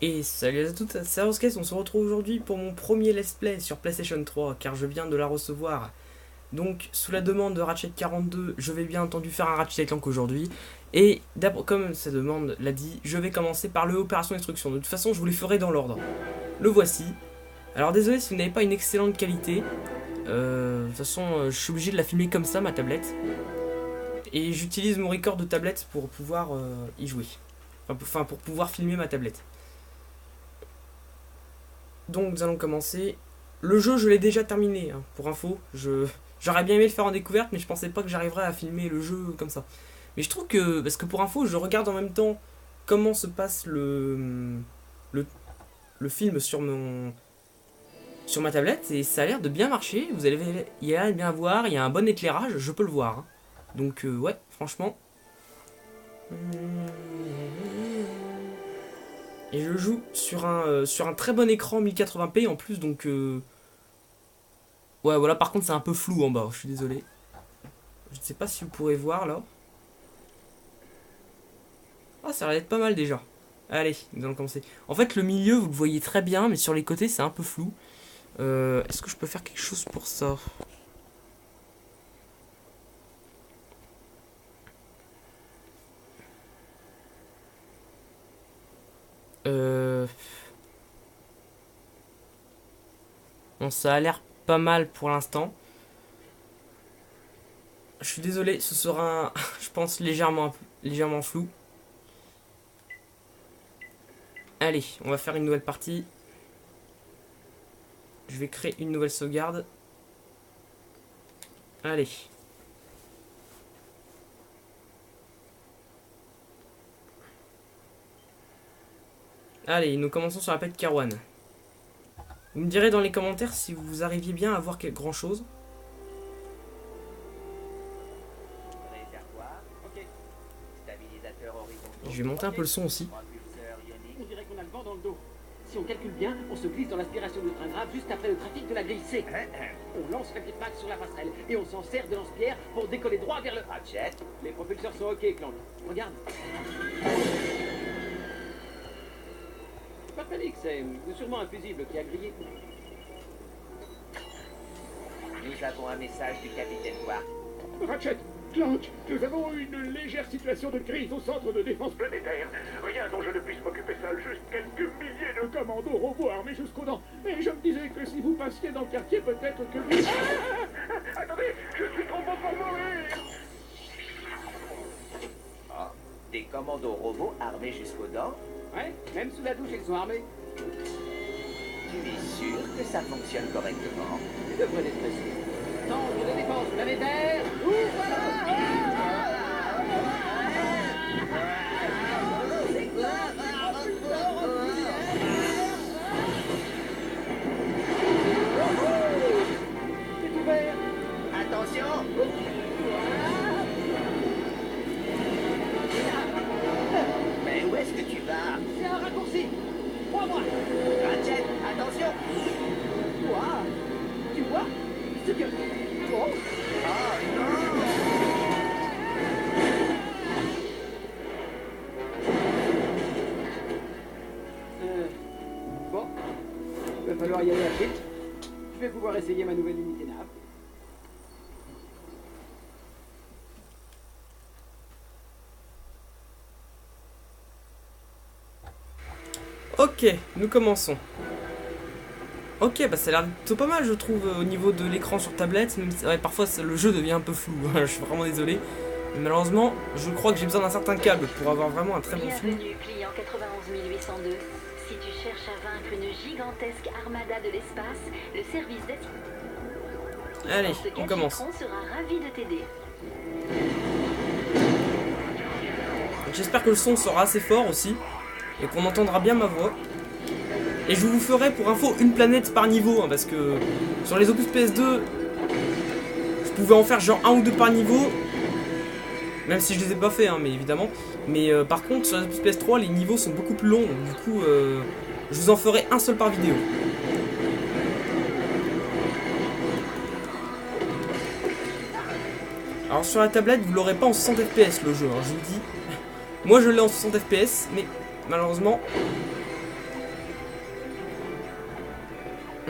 Et salut à toutes, c'est Roscase, on se retrouve aujourd'hui pour mon premier let's play sur PlayStation 3 car je viens de la recevoir. Donc sous la demande de Ratchet42, je vais bien entendu faire un Ratchet Clank aujourd'hui. Et comme sa demande l'a dit, je vais commencer par le Opération Destruction. De toute façon, je vous les ferai dans l'ordre. Le voici. Alors désolé si vous n'avez pas une excellente qualité. De toute façon, je suis obligé de la filmer comme ça, ma tablette. Et j'utilise mon record de tablette pour pouvoir y jouer. Enfin, pour pouvoir filmer ma tablette. Donc nous allons commencer. Le jeu je l'ai déjà terminé, hein, pour info. J'aurais bien aimé le faire en découverte, mais je pensais pas que j'arriverais à filmer le jeu comme ça. Mais je trouve que, parce que pour info, je regarde en même temps comment se passe le film sur ma tablette, et ça a l'air de bien marcher. Vous allez y aller bien voir, il y a un bon éclairage, je peux le voir. Hein. Donc ouais, franchement. Et je joue sur un très bon écran 1080p en plus, donc ouais, voilà, par contre c'est un peu flou en bas, je suis désolé. Je ne sais pas si vous pourrez voir là. Ah, ça a l'air d'être pas mal déjà. Allez, nous allons commencer. En fait, le milieu, vous le voyez très bien, mais sur les côtés, c'est un peu flou. Est-ce que je peux faire quelque chose pour ça? Bon, ça a l'air pas mal pour l'instant. Je suis désolé, ce sera, je pense, légèrement flou. Allez, on va faire une nouvelle partie. Je vais créer une nouvelle sauvegarde. Allez. Allez, nous commençons sur la pète Kerwan. Vous me direz dans les commentaires si vous arriviez bien à voir grand chose. Je vais monter un peu le son aussi. On dirait qu'on a le vent dans le dos. Si on calcule bien, on se glisse dans l'aspiration du train grave juste après le trafic de la grille C. On lance la petite pack sur la passerelle et on s'en sert de lance-pierre pour décoller droit vers le Ratchet. Les propulseurs sont ok, Clank. Regarde. Pas de panique, c'est sûrement un fusible qui a grillé. Nous avons un message du capitaine Quark. Ratchet, Clank, nous avons une légère situation de crise au centre de défense planétaire. Rien dont je ne puisse m'occuper seul, juste quelques milliers de commandos robots armés jusqu'aux dents. Et je me disais que si vous passiez dans le quartier, peut-être que vous... Attendez, je suis trop beau pour mourir. Oh, des commandos robots armés jusqu'aux dents? Ouais, même sous la douche, ils sont armés. Tu es sûr que ça fonctionne correctement? Tu devrais les stresser. Centre de défense planétaire, c'est ouvert. Attention! Mais où est-ce que tu vas? C'est un raccourci. Crois-moi. Ratchet, attention! Quoi? Tu vois ce que... Oh. Oh non! Bon, il va falloir y aller à vite. Je vais pouvoir essayer ma nouvelle unité nav. Ok, nous commençons. Ok, bah ça a l'air plutôt pas mal je trouve au niveau de l'écran sur tablette, même si ouais, parfois le jeu devient un peu flou, je suis vraiment désolé. Mais malheureusement, je crois que j'ai besoin d'un certain câble pour avoir vraiment un très bon film. Bienvenue, client 91802. Si tu cherches à vaincre une gigantesque armada de l'espace, le service d'assistance Allez, on commence. sera ravi de t'aider. J'espère que le son sera assez fort aussi, et qu'on entendra bien ma voix. Et je vous ferai pour info une planète par niveau, hein, parce que sur les opus PS2, je pouvais en faire genre un ou deux par niveau, même si je les ai pas fait, hein, mais évidemment. Mais par contre, sur les opus PS3, les niveaux sont beaucoup plus longs, donc du coup, je vous en ferai un seul par vidéo. Alors sur la tablette, vous l'aurez pas en 60 FPS le jeu, hein, je vous le dis. Moi je l'ai en 60 FPS, mais malheureusement,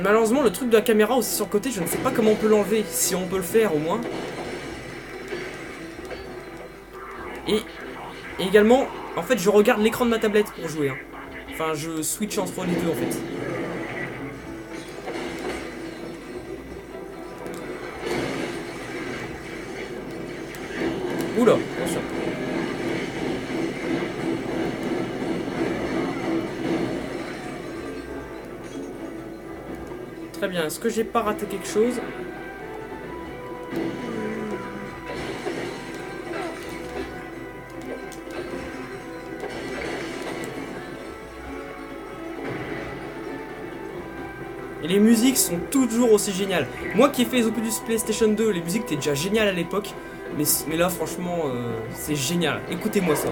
Malheureusement, le truc de la caméra aussi sur le côté, je ne sais pas comment on peut l'enlever. Si on peut le faire, au moins. Et également, en fait, je regarde l'écran de ma tablette pour jouer. Hein. Enfin, je switch entre les deux, en fait. Oula, attention. Très bien, est-ce que j'ai pas raté quelque chose? Et les musiques sont toujours aussi géniales. Moi qui ai fait les opus du PlayStation 2, les musiques étaient déjà géniales à l'époque. Mais là, franchement, c'est génial. Écoutez-moi ça.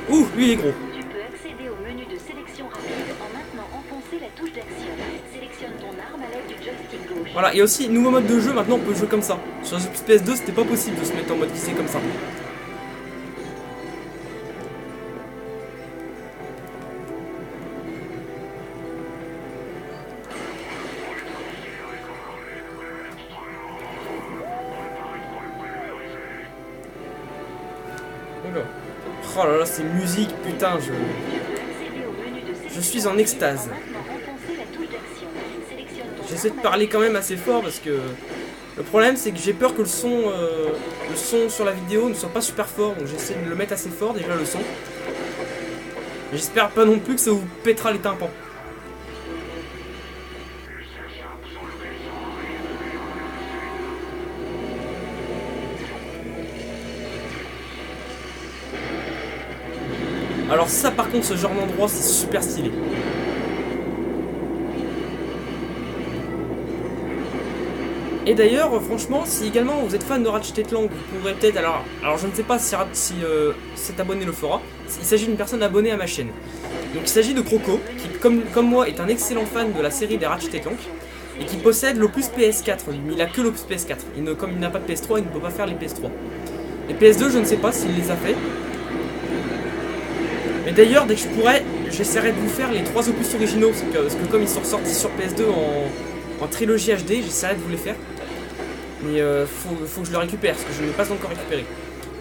Ouh, lui il est gros. Tu peux accéder au menu de sélection rapide en maintenant enfoncer la touche d'action. Sélectionne ton arme à l'aide du joystick gauche. Voilà, et aussi, nouveau mode de jeu, maintenant on peut jouer comme ça. Sur les opus PS2, c'était pas possible de se mettre en mode glissé comme ça. Oh là là, ces musiques, putain, je suis en extase. J'essaie de parler quand même assez fort parce que le problème c'est que j'ai peur que le son sur la vidéo ne soit pas super fort, donc j'essaie de le mettre assez fort déjà le son. J'espère pas non plus que ça vous pètera les tympans. Alors ça par contre, ce genre d'endroit c'est super stylé. Et d'ailleurs, franchement, si également vous êtes fan de Ratchet & Clank, vous pourrez peut-être, alors je ne sais pas si cet abonné le fera, il s'agit d'une personne abonnée à ma chaîne. Donc il s'agit de Croco, qui comme moi est un excellent fan de la série des Ratchet & Clank, et qui possède l'opus PS4, mais il a que l'opus PS4. Comme il n'a pas de PS3, il ne peut pas faire les PS3. Les PS2, je ne sais pas s'il les a fait. Mais d'ailleurs, dès que je pourrais, j'essaierai de vous faire les 3 opus originaux, parce que comme ils sont sortis sur PS2 en trilogie HD, j'essaierai de vous les faire. Mais faut que je le récupère, parce que je ne l'ai pas encore récupéré.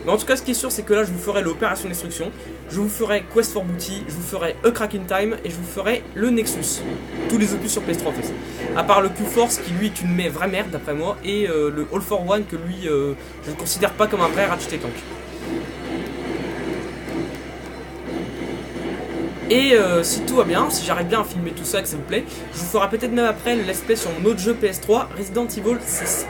Mais en tout cas, ce qui est sûr, c'est que là, je vous ferai l'opération destruction, je vous ferai Quest for Booty, je vous ferai A Crack in Time, et je vous ferai le Nexus. Tous les opus sur PS3 en fait. À part le Q-Force, qui lui est une vraie merde d'après moi, et le All for One, que lui, je ne considère pas comme un vrai Ratchet & Clank. Et si tout va bien, si j'arrive bien à filmer tout ça et que ça vous plaît, je vous ferai peut-être même après le let's play sur mon autre jeu PS3, Resident Evil 6.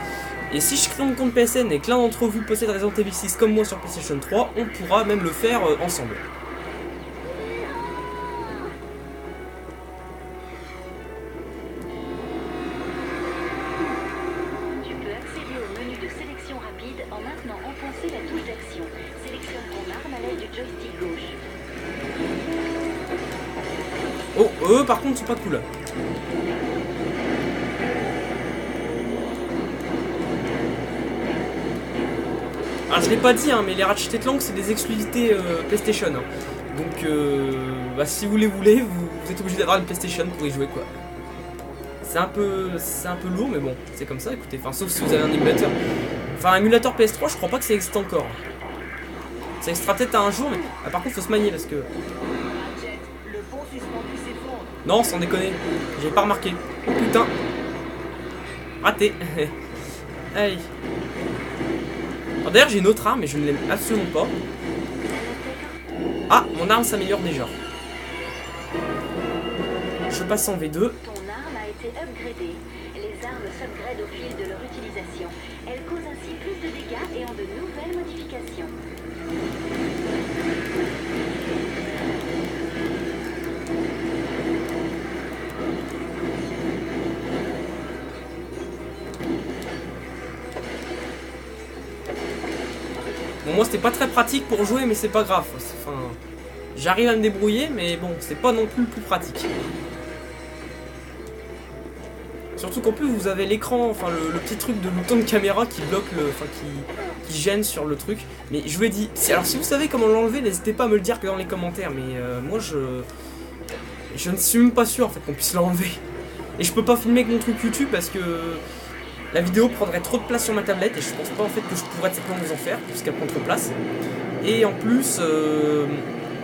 Et si je crée mon compte PSN et que l'un d'entre vous possède Resident Evil 6 comme moi sur PlayStation 3, on pourra même le faire ensemble. Tu peux accéder au menu de sélection rapide en maintenant enfoncer la touche d'action. Sélectionne ton arme à l'aide du joystick gauche. Oh, eux par contre sont pas cool. Alors je l'ai pas dit, hein, mais les Ratchet & Clank c'est des exclusivités PlayStation. Hein. Donc bah, si vous les voulez, vous êtes obligé d'avoir une PlayStation pour y jouer quoi. C'est un peu lourd, mais bon, c'est comme ça, écoutez. Enfin, sauf si vous avez un émulateur. Enfin, un émulateur PS3, je crois pas que ça existe encore. Ça existera peut-être un jour, mais ah, par contre faut se manier parce que... Non, sans déconner, j'ai pas remarqué. Oh putain. Raté. Allez. D'ailleurs j'ai une autre arme et je ne l'aime absolument pas. Ah, mon arme s'améliore déjà. Je passe en V2. Ton arme a été upgradée. Les armes s'upgradent au fil de leur utilisation. Elles causent ainsi plus de dégâts et ont de nouvelles modifications. Bon, moi c'était pas très pratique pour jouer, mais c'est pas grave. Enfin, j'arrive à me débrouiller, mais bon, c'est pas non plus le plus pratique. Surtout qu'en plus vous avez l'écran, enfin le petit truc de bouton de caméra qui bloque qui gêne sur le truc. Mais je vous ai dit, alors si vous savez comment l'enlever, n'hésitez pas à me le dire que dans les commentaires. Mais moi je ne suis même pas sûr en fait qu'on puisse l'enlever. Et je peux pas filmer avec mon truc YouTube parce que la vidéo prendrait trop de place sur ma tablette et je pense pas en fait que je pourrais simplement vous en faire puisqu'elle prend trop de place. Et en plus,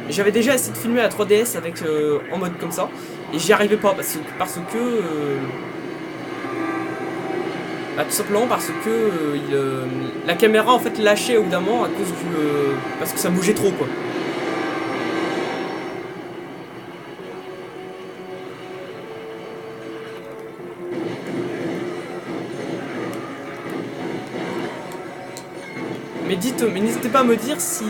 j'avais déjà essayé de filmer la 3DS avec en mode comme ça et j'y arrivais pas parce que tout simplement parce que la caméra en fait lâchait au bout d'un moment à cause parce que ça bougeait trop quoi. Mais n'hésitez pas à me dire si...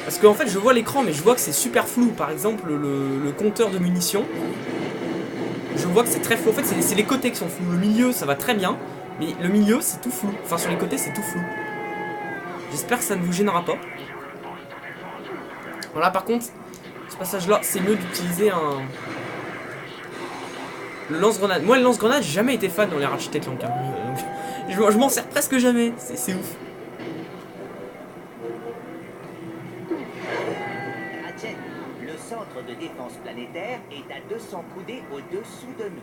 parce qu'en fait je vois l'écran mais je vois que c'est super flou. Par exemple le compteur de munitions. Je vois que c'est très flou. En fait c'est les côtés qui sont flous. Le milieu ça va très bien. Mais le milieu c'est tout flou. Enfin sur les côtés c'est tout flou. J'espère que ça ne vous gênera pas. Voilà par contre ce passage là c'est mieux d'utiliser le lance-grenade. Moi le lance-grenade j'ai jamais été fan dans les Ratchet & Clank. Je m'en sers presque jamais. C'est ouf. Le centre de défense planétaire est à 200 coudées au-dessous de nous.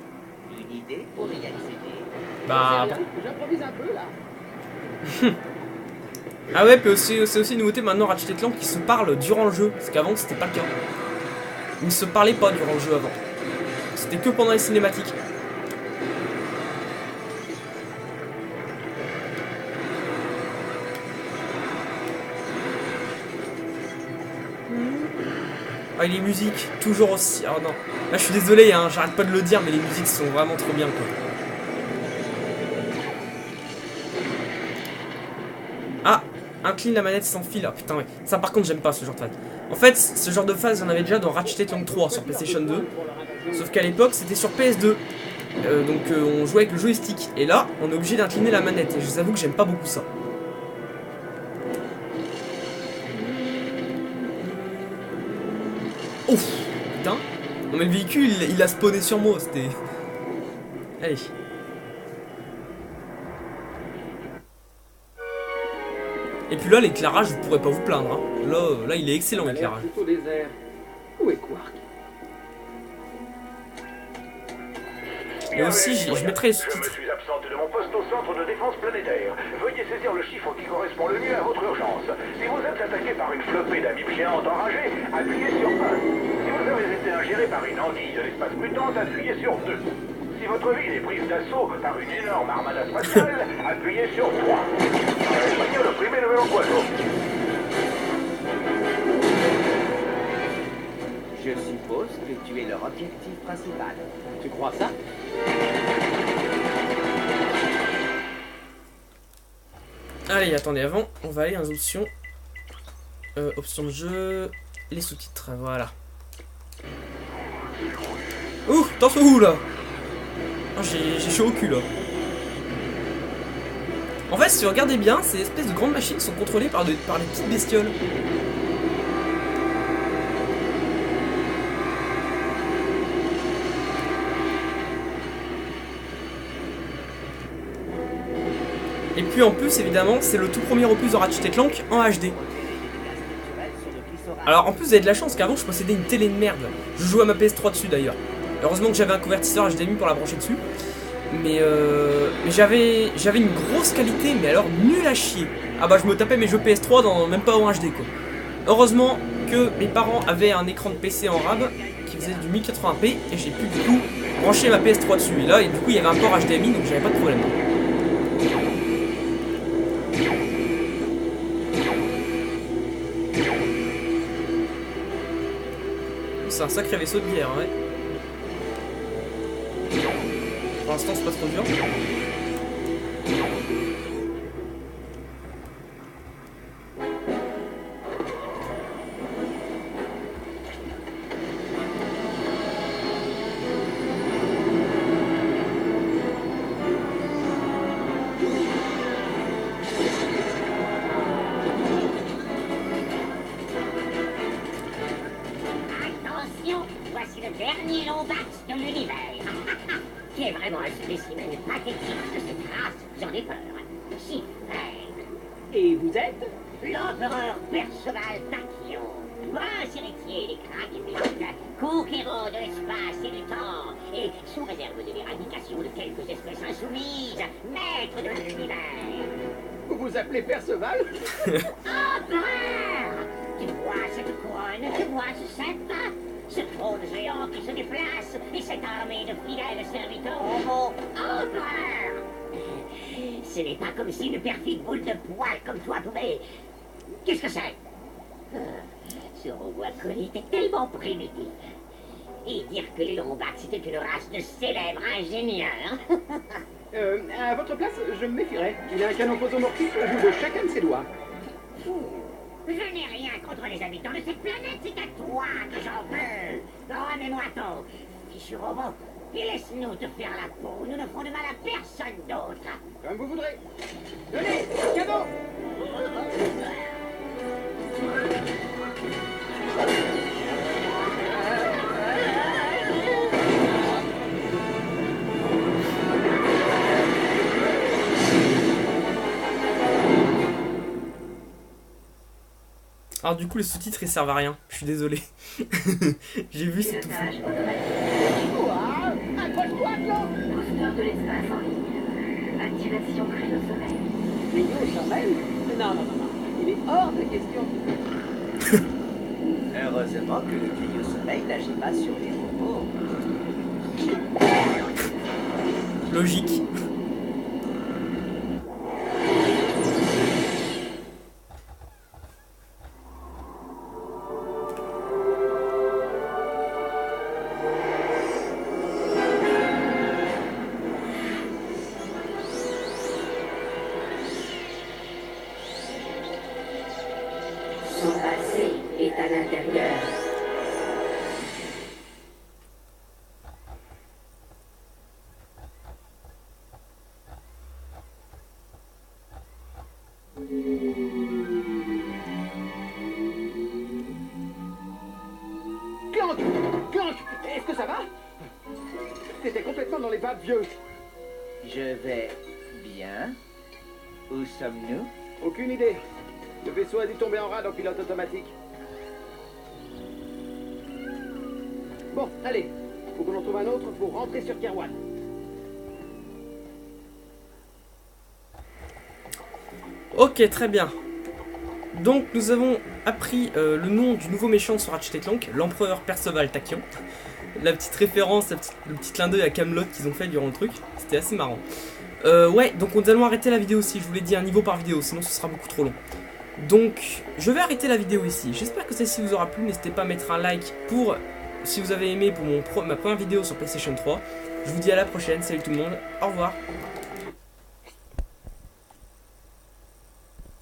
Une idée pour y accéder? Bah... J'improvise un peu là. Ah ouais, puis c'est aussi une nouveauté maintenant Ratchet & Clank qui se parlent durant le jeu, parce qu'avant c'était pas le cas. Ils ne se parlaient pas durant le jeu avant. C'était que pendant les cinématiques. Ah, les musiques, toujours aussi... Oh non. Là, je suis désolé, hein, j'arrête pas de le dire, mais les musiques sont vraiment trop bien, quoi. Ah, incline la manette sans fil. Ah putain, ouais. Ça, par contre, j'aime pas ce genre de phase. En fait, ce genre de phase, j'en avais déjà dans Ratchet & Clank 3 sur PlayStation 2. Sauf qu'à l'époque, c'était sur PS2. Donc, on jouait avec le joystick. Et là, on est obligé d'incliner la manette. Et je vous avoue que j'aime pas beaucoup ça. Ouf, putain. Non mais le véhicule, il a spawné sur moi, c'était... Allez. Et puis là, l'éclairage, vous pourrez pas vous plaindre. Hein. Là, il est excellent, l'éclairage. Plutôt désert. Où est Quark? Et aussi, je mettrai les sous-titres. Je me suis absente de mon poste au centre de défense planétaire. Veuillez saisir le chiffre qui correspond le mieux à votre urgence. Si vous êtes attaqué par une flopée d'amibes géantes enragées, appuyez sur 1. Si vous avez été ingéré par une anguille de l'espace mutante, appuyez sur 2. Si votre ville est prise d'assaut par une énorme armada spatiale, appuyez sur 3. Espagnol, opprimez le mélancoiseau. Je suppose que tu es leur objectif principal. Tu crois ça? Allez, attendez, avant, on va aller dans option. Option de jeu, les sous-titres, voilà. Ouh, t'en fais où là? Oh, j'ai chaud au cul là. En fait, si vous regardez bien, ces espèces de grandes machines sont contrôlées par des petites bestioles. Et puis en plus, évidemment, c'est le tout premier opus de Ratchet & Clank en HD. Alors en plus, vous avez de la chance qu'avant je possédais une télé de merde. Je jouais à ma PS3 dessus d'ailleurs. Heureusement que j'avais un convertisseur HDMI pour la brancher dessus. Mais j'avais une grosse qualité, mais alors nulle à chier. Ah bah je me tapais mes jeux PS3 dans même pas en HD quoi. Heureusement que mes parents avaient un écran de PC en rab qui faisait du 1080p et j'ai pu du coup brancher ma PS3 dessus. Et là, et du coup il y avait un port HDMI donc j'avais pas de problème. C'est un sacré vaisseau de guerre, ouais. Pour l'instant, c'est pas trop dur. Attention, voici le dernier Lombax de l'univers. qui est vraiment un spécimen pathétique de cette race, j'en ai peur. Si faible. Et vous êtes? L'empereur Perceval Tachyon, prince héritier des Krakenotes, conquérant de l'espace et du temps, et sous réserve de l'éradication de quelques espèces insoumises, maître de l'univers. Vous vous appelez Perceval? Empereur! Tu vois cette couronne, tu vois ce sceptre, ce trône géant qui se déplace, et cette armée de fidèles serviteurs robots. Empereur! Ce n'est pas comme si une perfide boule de poil comme toi pouvait... Qu'est-ce que c'est? Ce robot acolyte est tellement primitif. Et dire que les Lombacs c'était une race de célèbres ingénieurs. À votre place, je me méfierais. Il a un canon posomorphique au bout de chacun de ses doigts. Je n'ai rien contre les habitants de cette planète, c'est à toi que j'en veux. Remets-moi ton fichu robot et laisse-nous te faire la peau. Nous ne ferons de mal à personne d'autre. Comme vous voudrez. Tenez, cadeau! Alors du coup les sous-titres ils servent à rien, je suis désolé. J'ai vu c'est tout. Accroche-toi, Claude! Booster de l'espace en ligne. Activation cryo-sommeil. Cryo-sommeil? Non. Il est hors de question. Heureusement que le cryo-sommeil n'agit pas sur les robots. Logique. Son passé est à l'intérieur. Clank, est-ce que ça va? T'étais complètement dans les vapes, vieux. Je vais bien. Où sommes-nous? Aucune idée. Le vaisseau a dû tomber en rade en pilote automatique. Bon, allez. Faut qu'on en trouve un autre pour rentrer sur Kerwan. Ok, très bien. Donc nous avons appris le nom du nouveau méchant sur Ratchet & Clank, l'empereur Perceval Tachyon. La petite référence, le petit clin d'œil à Camelot qu'ils ont fait durant le truc, c'était assez marrant. Ouais, donc nous allons arrêter la vidéo aussi, je vous l'ai dit, un niveau par vidéo, sinon ce sera beaucoup trop long. Donc, je vais arrêter la vidéo ici. J'espère que celle-ci vous aura plu, n'hésitez pas à mettre un like pour, si vous avez aimé, pour ma première vidéo sur PlayStation 3. Je vous dis à la prochaine, salut tout le monde, au revoir.